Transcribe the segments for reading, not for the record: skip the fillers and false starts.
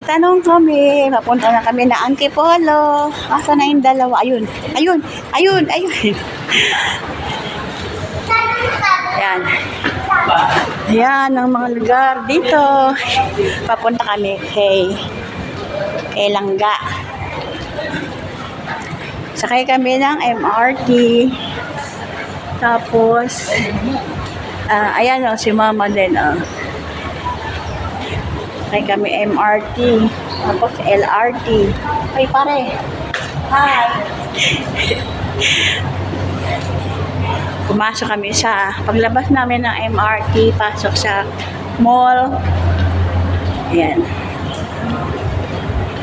Nagtanong kami, papunta na kami na Antipolo. Asa na yung dalawa? Ayun, ayun, ayun, ayun. Yan. Yan ang mga lugar dito. Papunta kami kay Langga. Sakay kami ng MRT. Tapos, ayan o, si mama din o. Sakay kami MRT. Tapos LRT. Ay pare. Hi. Pumasok kami sa, paglabas namin ng MRT, pasok sa mall. Ayan.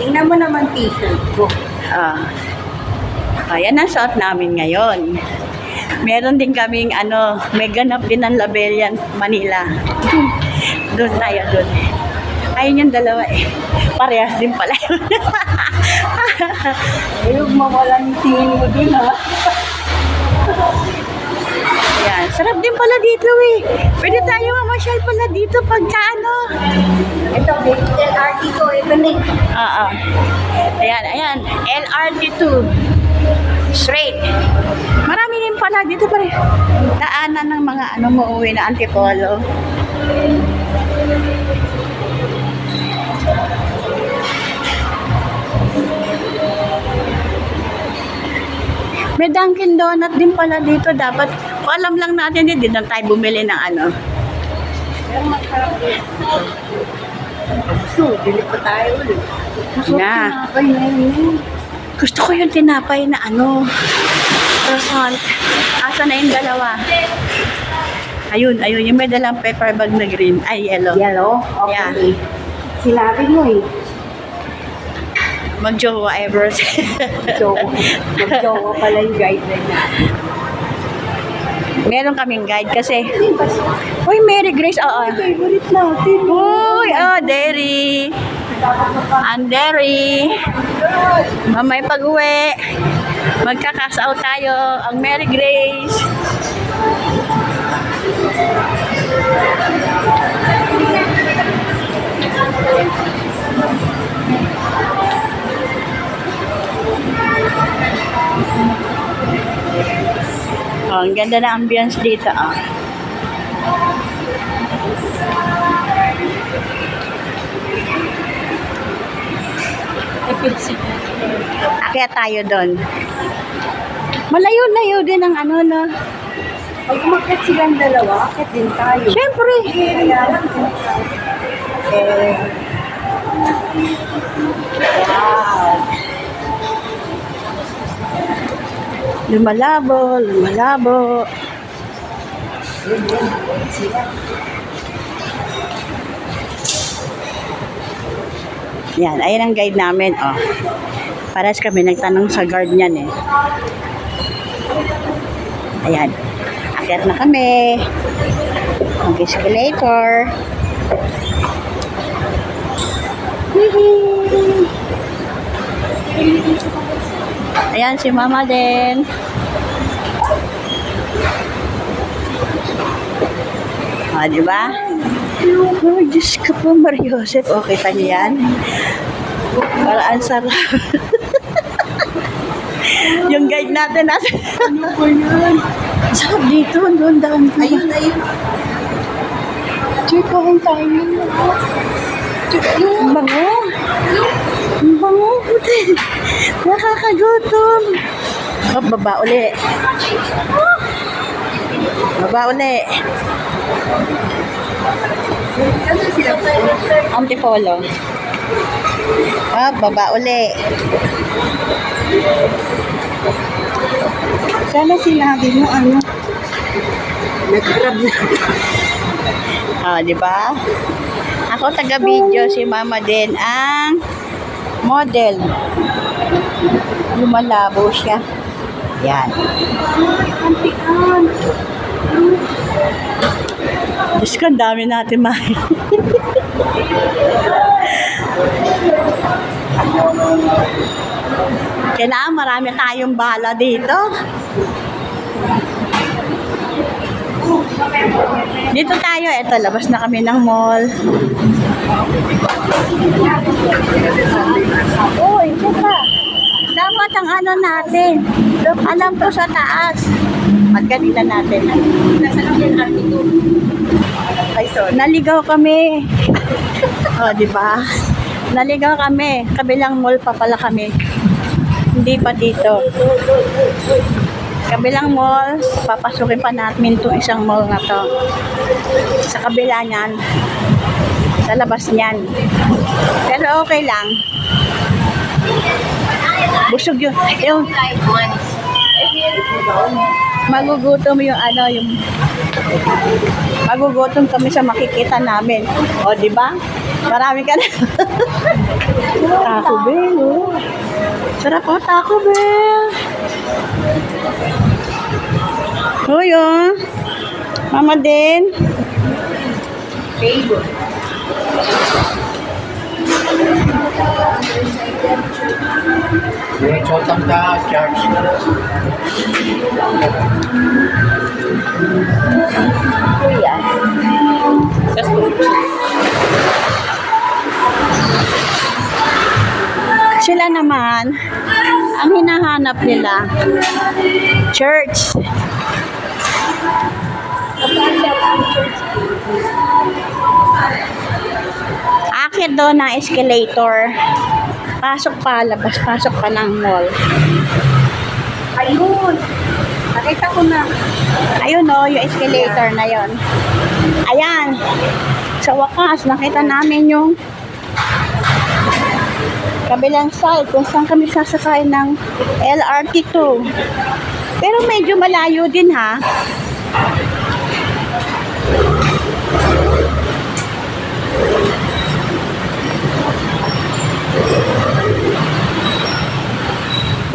Tingnan mo naman t-shirt ko. Ayan ang suot namin ngayon. Meron din kaming may ganap din ng Labelian, Manila. Doon tayo, doon. Ayun yung dalawa eh. Parehas din pala. Ayun, mawalan tingin mo din ha. Ayan, sarap din pala dito eh. Pwede tayo mamasyal pala dito pagka Ito, LRT ko. Ito na Oo. Ayan, ayan. LRT2. Straight. Marami din pala dito pare. Daanan ng mga mauwi na Antipolo. May Dunkin Donut din pala dito. Dapat, alam lang natin din na tayo bumili ng Pero masarap din. Gusto, dili pa tayo ulit. Na. Tinapay na yun. Gusto ko yung tinapay na croissant. Asa na yung dalawa? Ayun, ayun. Yung may dalang paper bag na green. Ay, yellow. Yellow? Okay. Yeah. Sinabi mo eh. Mag-jowa ever. Mag-jowa pala yung guideline natin. Meron kaming guide kasi. Uy, Mary Grace. Oo. Favorite natin. Uy, dairy. Ang dairy. Mamay pag-uwi. Magkakasaw tayo. Ang Mary Grace. Ang ganda na ambience dito. Akyat tayo doon. Malayo-layo din ang Pag umakyat silang dalawa, akyat din tayo. Siyempre. Kaya lang. Wow. Lumalabo, lumalabo. Yan, ayan ang guide namin. Paras kami nagtanong sa guard niyan eh. Ayan. Akyat na kami. Mag-escalator. Ayan, si mama din. Diba? Oh, Diyos ka po, Maria Joseph. Okay pa niyo yan? Parang sarap. Yung guide natin nasa. Ano ba yan? Sarap dito. Doon, daan. Ayun, ayun. Check ko kung tayo yun. Ang bango. Ang bango. Nakakagutom. Baba uli. Baba uli. Ano sila? Antipolo. Baba uli. Sana sinabi mo nag-grab na. Di ba? Ako taga-video, si mama din ang model. Lumalabo siya. Yan. Antikan. Diyos ko, ang dami natin Kailangan marami tayong bala dito. Dito tayo. Eto, labas na kami ng mall. Uy, teka. Dapat ang ano natin. Alam ko sa taas. Magkanilan natin. Nasa lang yung attitude. Ay, so, naligaw kami. O, di ba? Naligaw kami. Kabilang mall pa pala kami. Hindi pa dito. Kabilang mall, papasukin pa natin itong isang mall na to. Sa kabila niyan, sa labas niyan. Pero okay lang. Busog yun. Yung magugutom yung ano, yung magugutom kami sa makikita namin. O, di ba? Marami ka na. Taco Bell, oh. Sarap po, Taco Bell. Uy, oh. Mama din. Favorite. Yung chotang da charge. Kuya. Sila naman, ang hinahanap nila, church. Akit doon na escalator. Pasok pa, labas, pasok pa ng mall. Ayun. Nakita ko na. Ayun o, yung escalator na yon. Ayan. Sa wakas, nakita namin yung kabilang side kung saan kami sasakay ng LRT2. Pero medyo malayo din ha.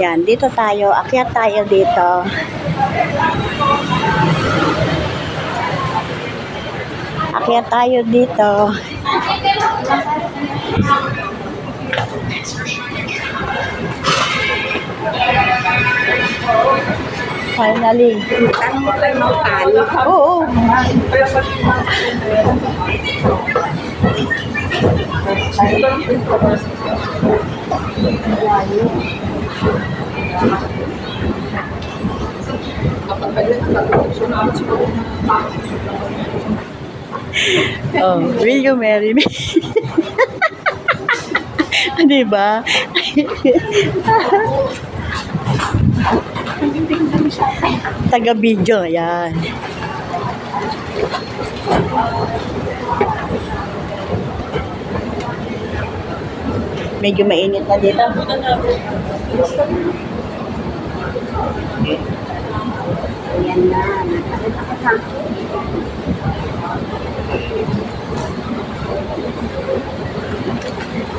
Yan, dito tayo. Akyat tayo dito. Akyat tayo dito. Finally. Tanong mo kayo mga tali. Oo. Oh, will you marry me? Diba? Taga-video, yan. Medyo mainit na dito. Ayan na.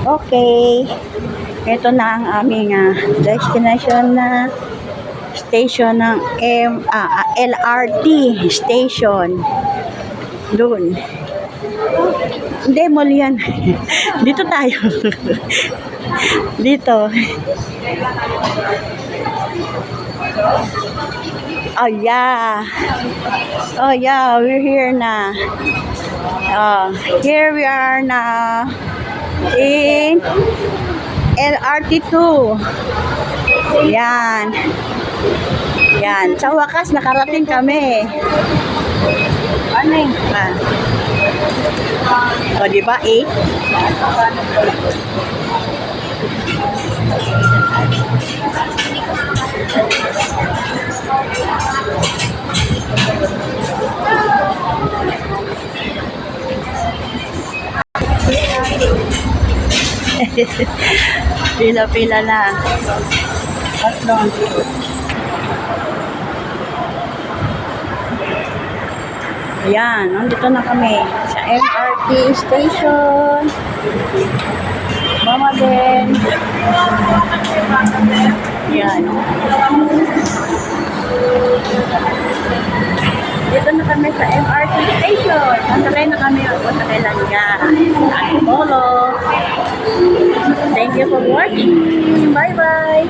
Okay. Ito na ang aming destination na station ng LRT station. Doon. Hindi, mall yan. Dito tayo. Dito. Oh yeah. Oh yeah, we're here na. Here we are na in LRT2. Yan. Yan. Sa wakas, nakarating kami. Ano yun? O, diba? 8? Pila-pila na. Tatlong. Ayan, nandito na kami sa MRT station. Mama din. Ayan. Dito na kami sa MRT station. Nasakay na kami o sa Kailangga. Antipolo. Thank you for watching. Bye-bye.